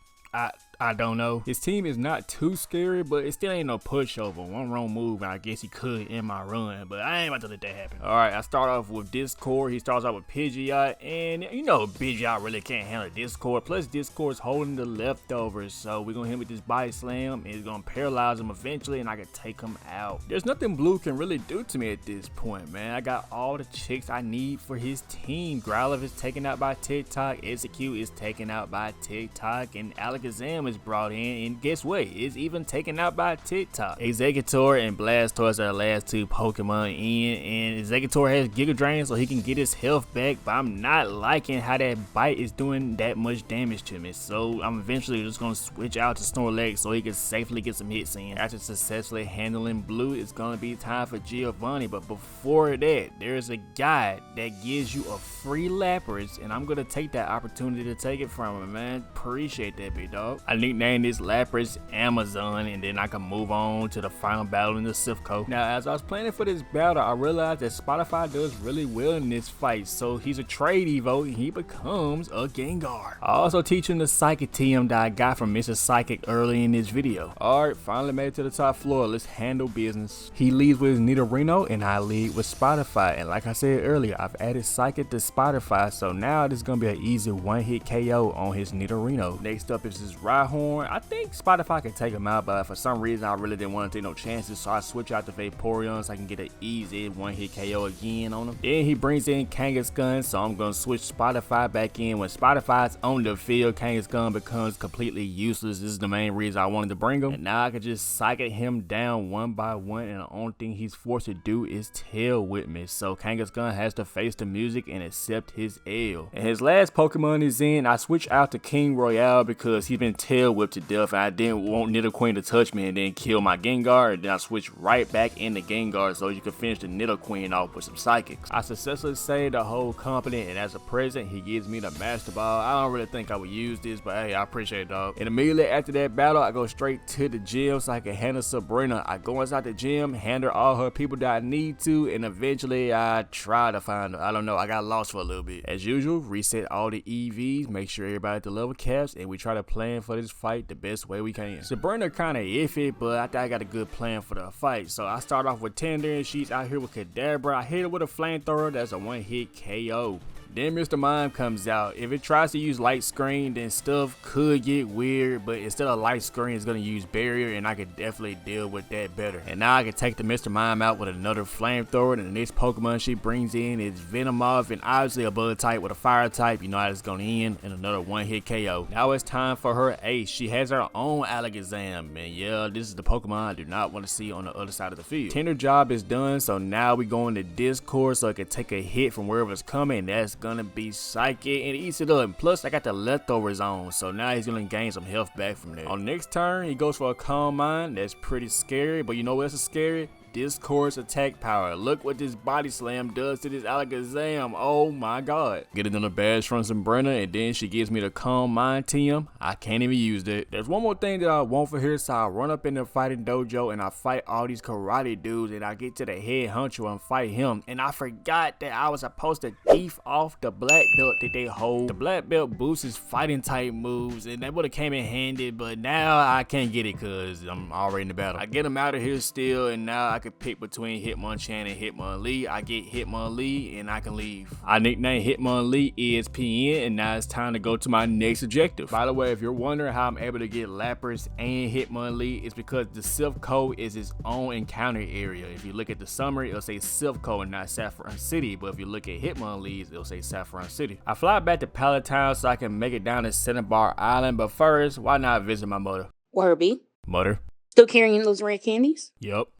I don't know. His team is not too scary, but it still ain't no pushover. One wrong move, and I guess he could in my run, but I ain't about to let that happen. Alright, I start off with Discord. He starts off with Pidgeot, and you know Pidgeot really can't handle Discord. Plus, Discord's holding the leftovers, so we're gonna hit him with this Body Slam, and it's gonna paralyze him eventually, and I can take him out. There's nothing Blue can really do to me at this point, man. I got all the chicks I need for his team. Growlithe is taken out by TikTok, Execute is taken out by TikTok, and Alakazam is brought in, and guess what? It's even taken out by TikTok. Executor and Blastoise are the last two Pokemon in, and Executor has Giga Drain so he can get his health back, but I'm not liking how that bite is doing that much damage to me, so I'm eventually just gonna switch out to Snorlax so he can safely get some hits in. After successfully handling Blue, it's gonna be time for Giovanni, but before that, there's a guy that gives you a free Lapras, and I'm gonna take that opportunity to take it from him, man. Appreciate that, big dog. I nicknamed this Lapras Amazon, and then I can move on to the final battle in the Silph Co. Now, as I was planning for this battle, I realized that Spotify does really well in this fight, so he's a trade evo, and he becomes a Gengar. I also teach him the Psychic TM that I got from Mr. Psychic early in this video. Alright, finally made it to the top floor. Let's handle business. He leads with his Nidorino, and I lead with Spotify, and like I said earlier, I've added Psychic to Spotify, so now this is gonna be an easy one-hit KO on his Nidorino. Next up is his Rhyhorn. I think Spotify can take him out, but for some reason I really didn't want to take no chances, so I switch out to Vaporeon so I can get an easy one-hit KO again on him. Then he brings in Kangaskhan, so I'm gonna switch Spotify back in. When Spotify's on the field, Kangaskhan becomes completely useless. This is the main reason I wanted to bring him, and now I can just Psychic him down one by one, and the only thing he's forced to do is tail with me, so Kangaskhan has to face the music and accept his L. And his last Pokemon is in, I switch out to King Royale because he's been tail whip to death. I didn't want Nidoqueen to touch me and then kill my Gengar, and then I switched right back into Gengar so you could finish the Nidoqueen off with some Psychics. I successfully saved the whole company, and as a present, he gives me the Master Ball. I don't really think I would use this, but hey, I appreciate it, dog. And immediately after that battle, I go straight to the gym so I can handle Sabrina. I go inside the gym, handle all her people that I need to, and eventually I try to find her. I don't know, I got lost for a little bit. As usual, reset all the EVs, make sure everybody at the level caps, and we try to plan for this fight the best way we can. Sabrina kind of iffy, but I think I got a good plan for the fight. So I start off with Tender, and she's out here with Kadabra. I hit her with a flamethrower. That's a one-hit KO. Then Mr. Mime comes out. If it tries to use light screen, then stuff could get weird, but instead of light screen, it's going to use barrier, and I could definitely deal with that better. And now I can take the Mr. Mime out with another flamethrower, and the next Pokemon she brings in is Venomoth, and obviously a bug type with a fire type. You know how it's going to end, and another one-hit KO. Now it's time for her ace. She has her own Alakazam, and yeah, this is the Pokemon I do not want to see on the other side of the field. Tender job is done, so now we go into Discord so it can take a hit from wherever it's coming, and that's gonna be Psychic, and eats it up. And plus I got the leftovers on, so now he's gonna gain some health back from there. On the next turn, he goes for a Calm Mind. That's pretty scary, but you know what else is scary? Discord's attack power. Look what this body slam does to this Alakazam. Oh my god. Get another badge from Sabrina, and then she gives me the Calm Mind TM. I can't even use that. There's one more thing that I want for here, so I run up in the fighting dojo and I fight all these karate dudes, and I get to the head honcho and fight him, and I forgot that I was supposed to thief off the black belt that they hold. The black belt boosts his fighting type moves, and that would have came in handy, but now I can't get it because I'm already in the battle. I get him out of here still, and now I can pick between Hitmonchan and Hitmonlee. I get Hitmonlee and I can leave. I nickname Hitmonlee ESPN, and now it's time to go to my next objective. By the way, if you're wondering how I'm able to get Lapras and Hitmonlee, it's because the Silph Code is its own encounter area. If you look at the summary, it'll say Silph Code and not Saffron City, but if you look at Hitmonlee's, it'll say Saffron City. I fly back to Palatine so I can make it down to Cinnabar Island, but first, why not visit my mother? Werby, Mother? still carrying those red candies? Yup.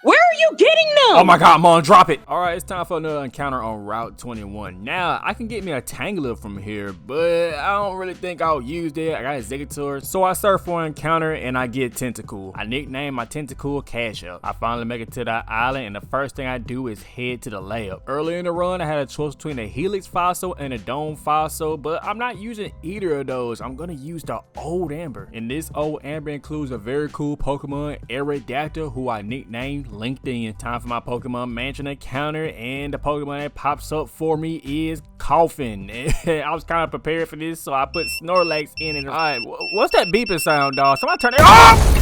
Where are you getting them? Oh my god, Mom, drop it! Alright, it's time for another encounter on Route 21. Now, I can get me a Tangela from here, but I don't really think I'll use that. I got a Exeggutor, so I search for an encounter and I get Tentacool. I nickname my Tentacool Cash Up. I finally make it to that island, and the first thing I do is head to the lab. Earlier in the run, I had a choice between a Helix Fossil and a Dome Fossil, but I'm not using either of those. I'm gonna use the Old Amber. And this Old Amber includes a very cool Pokemon, Aerodactyl, who I nicknamed LinkedIn. Time for my Pokemon Mansion encounter, and the Pokemon that pops up for me is Coffin. I was kind of prepared for this, so I put Snorlax in it. Alright, what's that beeping sound, dog? Somebody turn it off!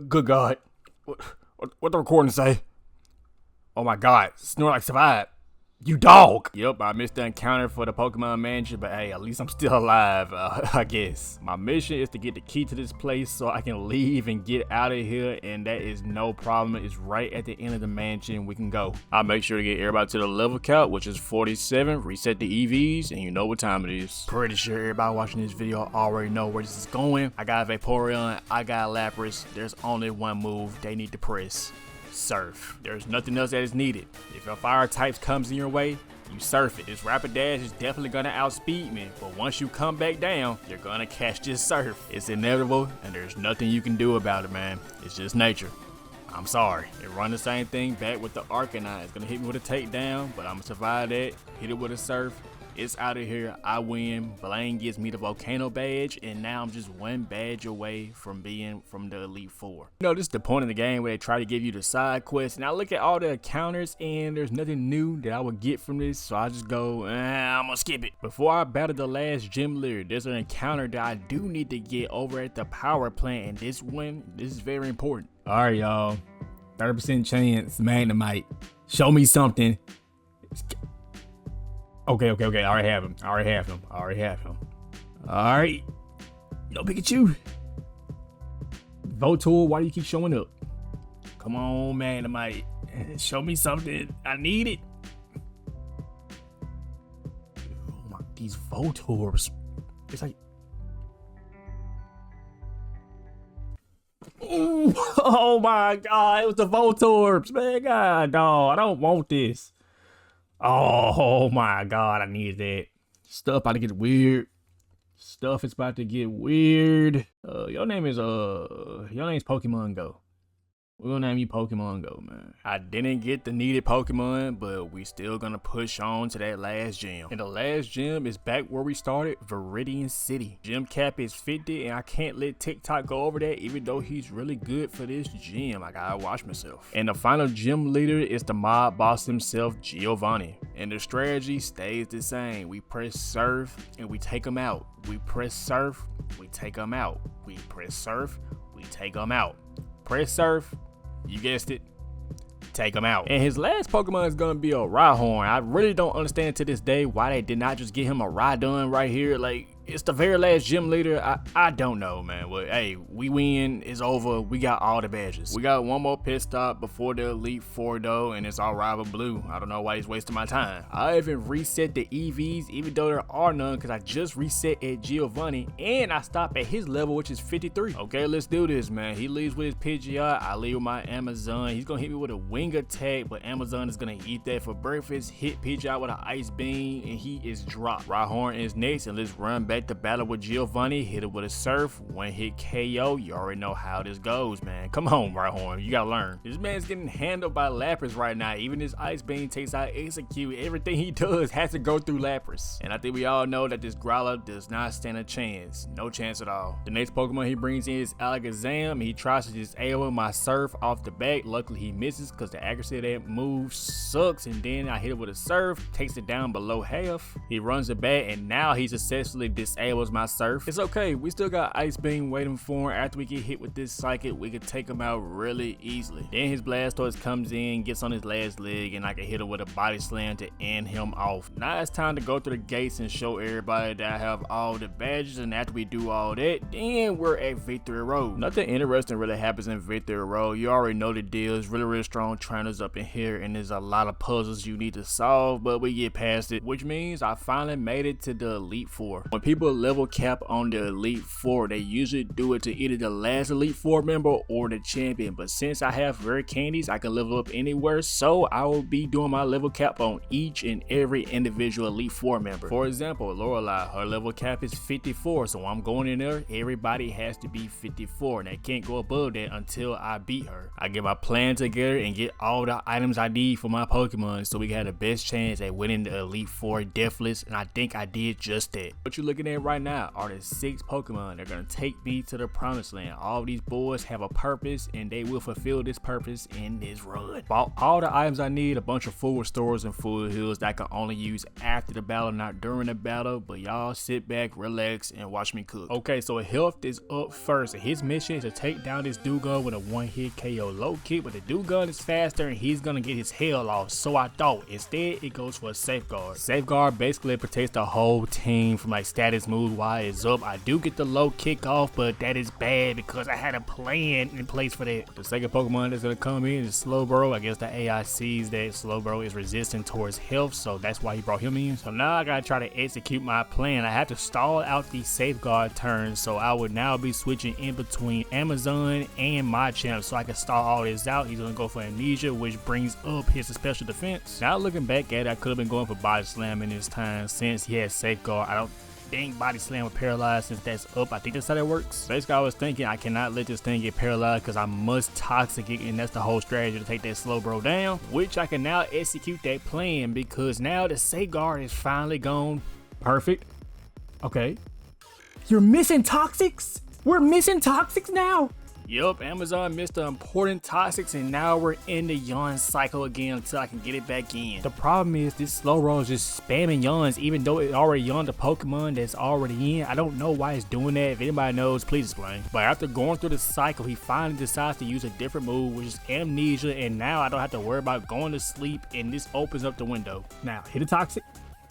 Good God. What the recording say? Oh my God, Snorlax survived. You dog! Yup, I missed the encounter for the Pokemon Manager, but hey, at least I'm still alive, I guess. My mission is to get the key to this place so I can leave and get out of here, and that is no problem. It's right at the end of the mansion. We can go. I'll make sure to get everybody to the level count, which is 47, reset the EVs, and you know what time it is. Pretty sure everybody watching this video already know where this is going. I got Vaporeon, I got Lapras. There's only one move they need to press. Surf. There's nothing else that is needed. If a fire type comes in your way, you surf it. This Rapidash is definitely gonna outspeed me, but once you come back down, you're gonna catch this surf. It's inevitable, and there's nothing you can do about it, man. It's just nature. I'm sorry. It run the same thing back with the Arcanine. It's gonna hit me with a takedown, but I'm gonna survive that. Hit it with a surf. It's out of here. I win. Blaine gives me the Volcano badge, and now I'm just one badge away from being from the Elite Four. You know, this is the point of the game where they try to give you the side quests, and I look at all the encounters, and there's nothing new that I would get from this, so I just go, I'm gonna skip it. Before I battle the last gym leader, there's an encounter that I do need to get over at the power plant, and this is very important. All right, y'all. 30% chance, Magnemite. Show me something. Okay. I already have him. All right. No Pikachu. Voltorb, why do you keep showing up? Come on, Magnemite. Show me something. I need it. Oh my, these Voltorbs. It's like... Ooh, oh my god, it was the Voltorbs, man. God, no, I don't want this. Oh my god, I need that. Stuff about to get weird. Stuff is about to get weird. Your name's Pokemon Go. We're gonna name you Pokemon Go, man. I didn't get the needed Pokemon, but we still gonna push on to that last gym. And the last gym is back where we started, Viridian City. Gym cap is 50, and I can't let TikTok go over that, even though he's really good for this gym. I gotta watch myself. And the final gym leader is the mob boss himself, Giovanni. And the strategy stays the same. We press surf, and we take him out. We press surf, we take him out. We press surf, we take him out. Press surf, you guessed it, take him out. And his last Pokemon is gonna be a Rhyhorn. I really don't understand to this day why they did not just get him a Rhydon right here. Like, it's the very last gym leader. I don't know, man. But hey, we win. It's over. We got all the badges. We got one more pit stop before the Elite Four though, and it's all rival blue. I don't know why he's wasting my time. I even reset the EVs, even though there are none, because I just reset at Giovanni and I stopped at his level, which is 53. Okay, let's do this, man. He leaves with his Pidgeot. I leave with my Amazon. He's gonna hit me with a wing attack, but Amazon is gonna eat that for breakfast. Hit Pidgeot with an ice beam, and he is dropped. Rhyhorn is next, and let's run back to battle with Giovanni. Hit it with a surf, one hit KO. You already know how this goes, man. Come on, Rhyhorn, you gotta learn. This man's getting handled by Lapras right now. Even his ice beam takes out Execute. Everything he does has to go through Lapras. And I think we all know that this Growler does not stand a chance. No chance at all. The next Pokemon he brings in is Alakazam. He tries to disable my surf off the back. Luckily he misses because the accuracy of that move sucks. And then I hit it with a surf, takes it down below half. He runs it back, and now he successfully disables my surf. It's okay, we still got Ice Beam waiting for him. After we get hit with this Psychic, we can take him out really easily. Then his Blastoise comes in, gets on his last leg, and I can hit him with a Body Slam to end him off. Now it's time to go through the gates and show everybody that I have all the badges, and after we do all that, then we're at Victory Road. Nothing interesting really happens in Victory Road. You already know the deal. It's really strong trainers up in here, and there's a lot of puzzles you need to solve, but we get past it, which means I finally made it to the Elite Four. When people level cap on the Elite Four, they usually do it to either the last Elite Four member or the champion, but since I have rare candies, I can level up anywhere, so I will be doing my level cap on each and every individual Elite Four member. For example, Lorelei, her level cap is 54, so I'm going in there, everybody has to be 54, and they can't go above that until I beat her. I get my plan together and get all the items I need for my Pokemon, so we can have the best chance at winning the Elite Four Deathless, and I think I did just that. What you're looking at right now are the 6 Pokemon. They're gonna take me to the promised land. All these boys have a purpose, and they will fulfill this purpose in this run. Bought all the items I need, a bunch of full stores and full heals that I can only use after the battle, not during the battle, but y'all sit back, relax, and watch me cook. Okay, so health is up first, and his mission is to take down this Dewgong with a one-hit KO low kick, but the Dewgong is faster, and he's gonna get his hell off, so I thought. Instead, it goes for a Safeguard. Safeguard basically protects the whole team from like status moves while it's up. I do get the low kick off, but that is bad because I had a plan in place for that. The second Pokemon that's gonna come in is Slowbro. I guess the AI sees that Slowbro is resistant towards health, so that's why he brought him in. So now I gotta try to execute my plan. I have to stall out these Safeguard turns, so I would now be switching in between Amazon and my champ so I can stall all this out. He's gonna go for Amnesia, which brings up his special defense. Now looking back at it, I could have been going for Body Slam in this time since he had Safeguard. I don't think Body Slam with Paralyze since that's up. I think that's how that works. Basically, I was thinking I cannot let this thing get paralyzed because I must Toxic it, and that's the whole strategy to take that Slowbro down, which I can now execute that plan because now the Safeguard is finally gone. Perfect. Okay. You're missing Toxics? We're missing Toxics now? Yup, Amazon missed the important Toxics, and now we're in the yawn cycle again until I can get it back in. The problem is this Slowbro is just spamming yawns even though it already yawned a Pokemon that's already in. I don't know why it's doing that. If anybody knows, please explain. But after going through the cycle, he finally decides to use a different move, which is Amnesia, and now I don't have to worry about going to sleep, and this opens up the window. Now, hit a Toxic.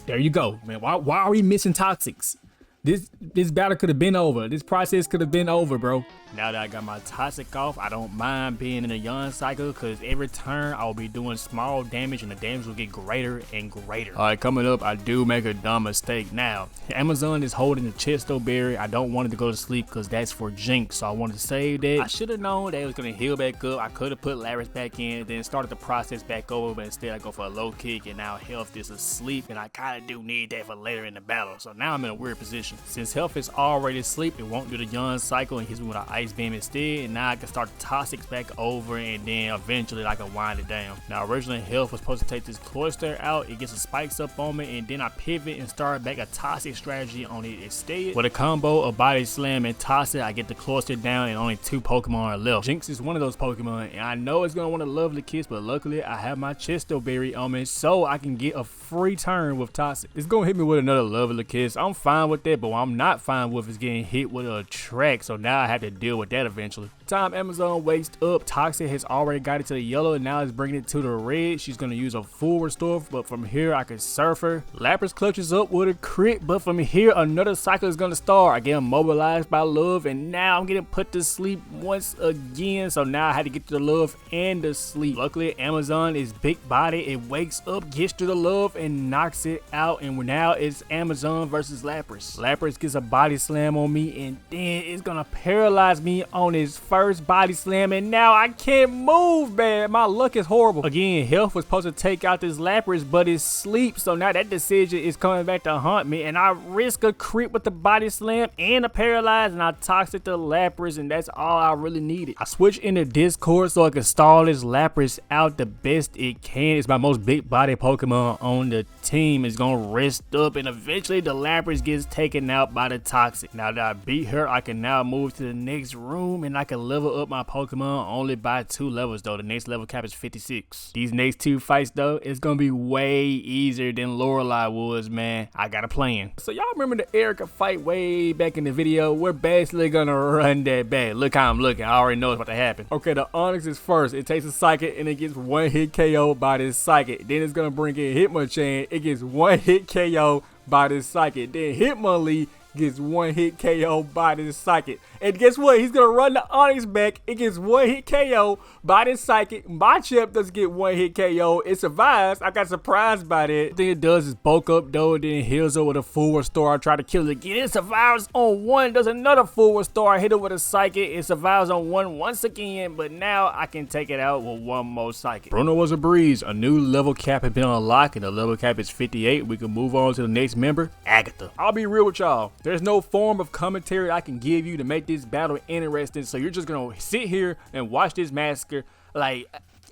There you go, man. Why are we missing Toxics? This battle could have been over. This process could have been over, bro. Now that I got my toxic off, I don't mind being in a yawn cycle because every turn I'll be doing small damage and the damage will get greater and greater. Alright, coming up, I do make a dumb mistake. Now, Amazon is holding the Chesto berry. I don't want it to go to sleep because that's for Jinx, so I wanted to save that. I should have known that it was going to heal back up. I could have put Lapras back in, then started the process back over, but instead I go for a low kick and now health is asleep, and I kind of do need that for later in the battle. So now I'm in a weird position. Since health is already asleep, it won't do the yawn cycle and hits me with an ice beam instead, and now I can start the toxics back over, and then eventually I can wind it down. Now originally health was supposed to take this cloister out. It gets the spikes up on me, and then I pivot and start back a toxic strategy on it instead. With a combo of body slam and toxic, I get the cloister down and only 2 Pokemon are left. Jinx is one of those Pokemon, and I know it's gonna want a lovely kiss, but luckily I have my Chesto berry on me so I can get a free turn with toxic. It's gonna hit me with another lovely kiss. I'm fine with that, but what I'm not fine with is getting hit with a track, so now I have to deal with that eventually. Time Amazon wakes up, Toxic has already got it to the yellow and now it's bringing it to the red. She's going to use a full restore, but from here I can surf her. Lapras clutches up with a crit, but from here another cycle is going to start. I get immobilized by love, and now I'm getting put to sleep once again, so now I had to get to the love and the sleep. Luckily Amazon is big body. It wakes up, gets to the love and knocks it out, and now it's Amazon versus Lapras. Lapras gets a body slam on me, and then it's going to paralyze me on his first body slam, and now I can't move, man. My luck is horrible. Again, health was supposed to take out this Lapras, but it's sleep, so now that decision is coming back to haunt me, and I risk a crit with the body slam and a paralyze, and I toxic the Lapras, and that's all I really needed. I switch into Discord so I can stall this Lapras out the best it can. It's my most big body Pokemon on the team. It's gonna rest up, and eventually the Lapras gets taken out by the toxic. Now that I beat her, I can now move to the next room, and I can level up my Pokemon only by 2 levels though. The next level cap is 56. These next 2 fights though, it's gonna be way easier than Lorelei was, man. I got a plan. So y'all remember the Erica fight way back in the video? We're basically gonna run that back. Look how I'm looking. I already know what's about to happen. Okay, the Onyx is first. It takes a Psychic and it gets 1 hit KO by this Psychic. Then it's gonna bring in Hitmonchan. It gets 1 hit KO by this Psychic. Then Hitmonlee gets 1 hit KO by this Psychic. And guess what? He's gonna run the Onyx back. It gets 1 hit KO by this Psychic. My Chip doesn't get 1 hit KO. It survives. I got surprised by that. The thing it does is bulk up though, then heals her with a full restore. I try to kill it again. It survives on 1. Does another full restore. I hit it with a Psychic. It survives on 1 once again, but now I can take it out with 1 more Psychic. Bruno was a breeze. A new level cap has been unlocked, and the level cap is 58. We can move on to the next member, Agatha. I'll be real with y'all. There's no form of commentary I can give you to make this battle interesting, so you're just gonna sit here and watch this massacre. Like,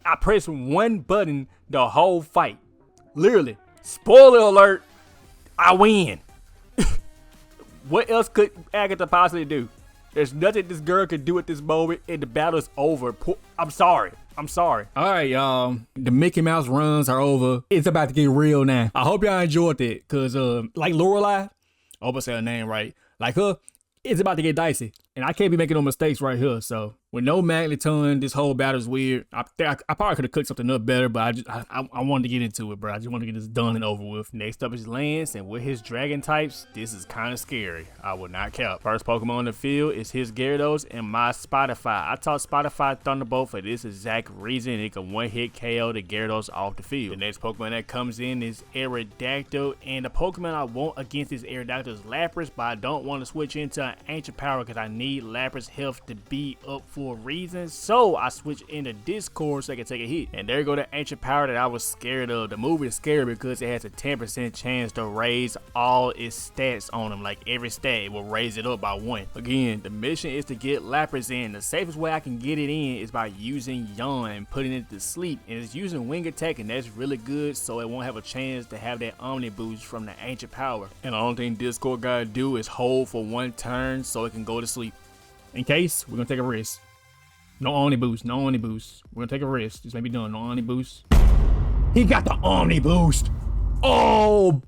I press 1 button the whole fight. Literally. Spoiler alert, I win. What else could Agatha possibly do? There's nothing this girl could do at this moment, and the battle is over. I'm sorry. All right, y'all. The Mickey Mouse runs are over. It's about to get real now. I hope y'all enjoyed it, cause like Lorelei, I hope I say her name right. Like her, it's about to get dicey, and I can't be making no mistakes right here. So with no Magneton, this whole battle is weird. I probably could have cooked something up better, but I wanted to get into it, bro. I just want to get this done and over with. Next up is Lance, and with his dragon types, this is kind of scary. I would not cap. First Pokemon on the field is his Gyarados and my Spotify. I taught Spotify Thunderbolt for this exact reason. It can 1-hit KO the Gyarados off the field. The next Pokemon that comes in is Aerodactyl, and the Pokemon I want against this Aerodactyl is Lapras, but I don't want to switch into an Ancient Power because I need Lapras' health to be up for a reason, so I switched into Discord so I can take a hit. And there go the Ancient Power that I was scared of. The move is scary because it has a 10% chance to raise all its stats on them. Like every stat, it will raise it up by 1. Again, the mission is to get Lapras in. The safest way I can get it in is by using Yawn and putting it to sleep. And it's using Wing Attack, and that's really good, so it won't have a chance to have that Omni boost from the Ancient Power. And the only thing Discord gotta do is hold for 1 turn so it can go to sleep. In case, we're gonna take a risk. No Omni boost, no Omni boost. We're gonna take a risk. This may be done. No Omni boost. He got the Omni boost. Oh,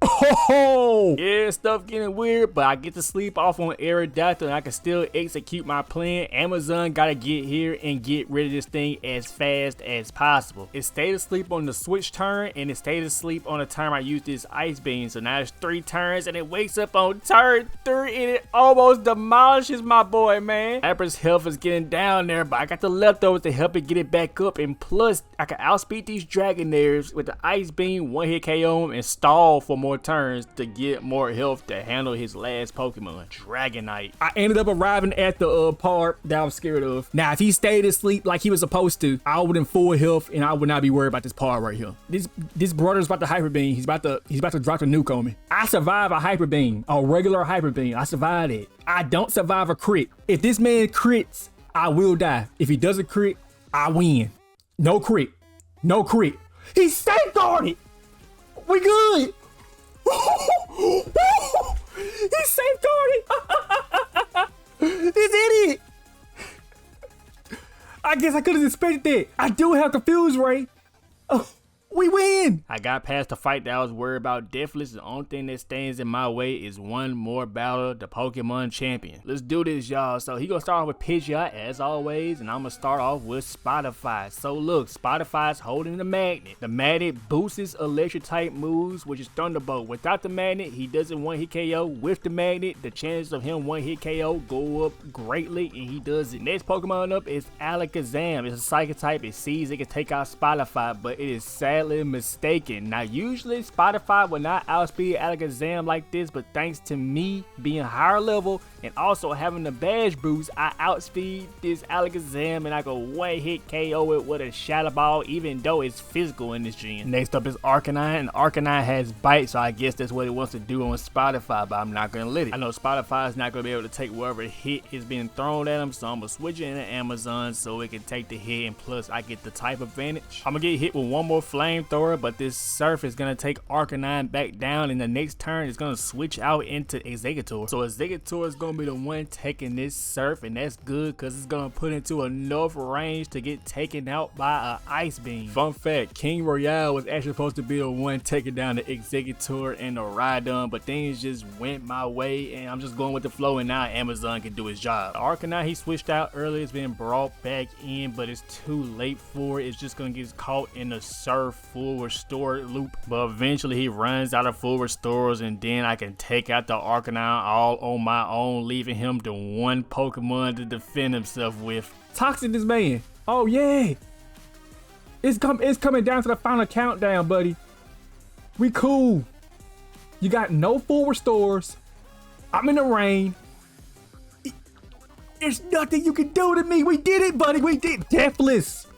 Yeah, stuff getting weird, but I get to sleep off on Aerodactyl and I can still execute my plan. Amazon gotta get here and get rid of this thing as fast as possible. It stayed asleep on the switch turn and it stayed asleep on the time I used this ice beam. So now it's 3 turns and it wakes up on turn 3 and it almost demolishes my boy, man. Appra's health is getting down there, but I got the leftovers to help it get it back up. And plus, I can outspeed these Dragonaires with the ice beam, 1-hit KO him, and stall for more turns to get more health to handle his last Pokemon, Dragonite. I ended up arriving at the part that I was scared of. Now, if he stayed asleep like he was supposed to, I would in full health and I would not be worried about this part right here. This brother's about to Hyper Beam. He's about to drop the nuke on me. I survived a Hyper Beam, a regular Hyper Beam. I survived it. I don't survive a crit. If this man crits, I will die. If he doesn't crit, I win. No crit. No crit. He's safeguarded. We good. He's safeguarded. This idiot. I guess I could have expected that. I do have Confuse Ray. Oh, we win. I got past the fight that I was worried about. Deathless, the only thing that stands in my way is one more battle, the Pokemon champion. Let's do this, y'all. So he gonna start off with Pidgeot as always, and I'm gonna start off with Spotify. So look, Spotify's holding the magnet. The magnet boosts his electric type moves, which is Thunderbolt. Without the magnet, he doesn't 1-hit KO. With the magnet, the chances of him 1-hit KO go up greatly, and he does it. Next Pokemon up is Alakazam. It's a psychic type. It sees it can take out Spotify, but it is sadly mistaken. Now usually Spotify would not outspeed Alakazam like this, but thanks to me being higher level and also having the badge boost, I outspeed this Alakazam and I go 1-hit KO it with a Shadow Ball, even though it's physical in this gen. Next up is Arcanine, and Arcanine has Bite, so I guess that's what it wants to do on Spotify, but I'm not gonna let it. I know Spotify is not gonna be able to take whatever hit is being thrown at him, so I'm gonna switch it into Amazon so it can take the hit, and plus I get the type advantage. I'm gonna get hit with one more flamethrower, but this Surf is gonna take Arcanine back down, and the next turn is gonna switch out into Exeggutor. So Exeggutor is gonna be the one taking this Surf, and that's good because it's gonna put into enough range to get taken out by an Ice Beam. Fun fact, King Royale was actually supposed to be the one taking down the Exeggutor and the Rhydon, but things just went my way and I'm just going with the flow, and now Amazon can do his job. Arcanine, he switched out earlier, it's been brought back in, but it's too late for it. It's just gonna get caught in the Surf full restore loop, but eventually he runs out of full restores, and then I can take out the Arcanine all on my own, leaving him the one Pokemon to defend himself with. Toxic this man. Oh yeah. It's coming down to the final countdown, buddy. We cool. You got no full restores. I'm in the rain. There's nothing you can do to me. We did it, buddy. We did. Deathless.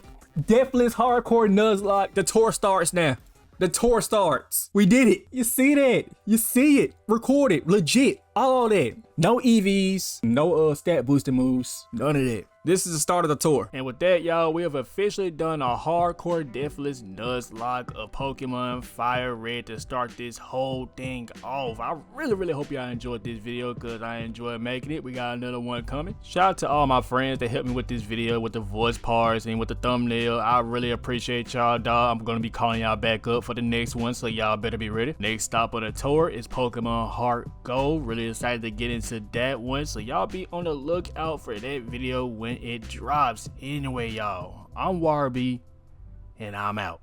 Deathless hardcore Nuzlocke. The tour starts now. The tour starts. We did it. You see that? You see it. Record it. Legit. All that. No EVs. No stat boosting moves. None of that. This is the start of the tour. And with that, y'all, we have officially done a hardcore Deathless Nuzlocke of Pokemon FireRed to start this whole thing off. I really hope y'all enjoyed this video because I enjoyed making it. We got another one coming. Shout out to all my friends that helped me with this video, with the voice parts and with the thumbnail. I really appreciate y'all, dog. I'm going to be calling y'all back up for the next one, so y'all better be ready. Next stop on the tour is Pokemon Heart Gold. Really excited to get into that one, so y'all be on the lookout for that video when it drops. Anyway, y'all, I'm Warby and I'm out.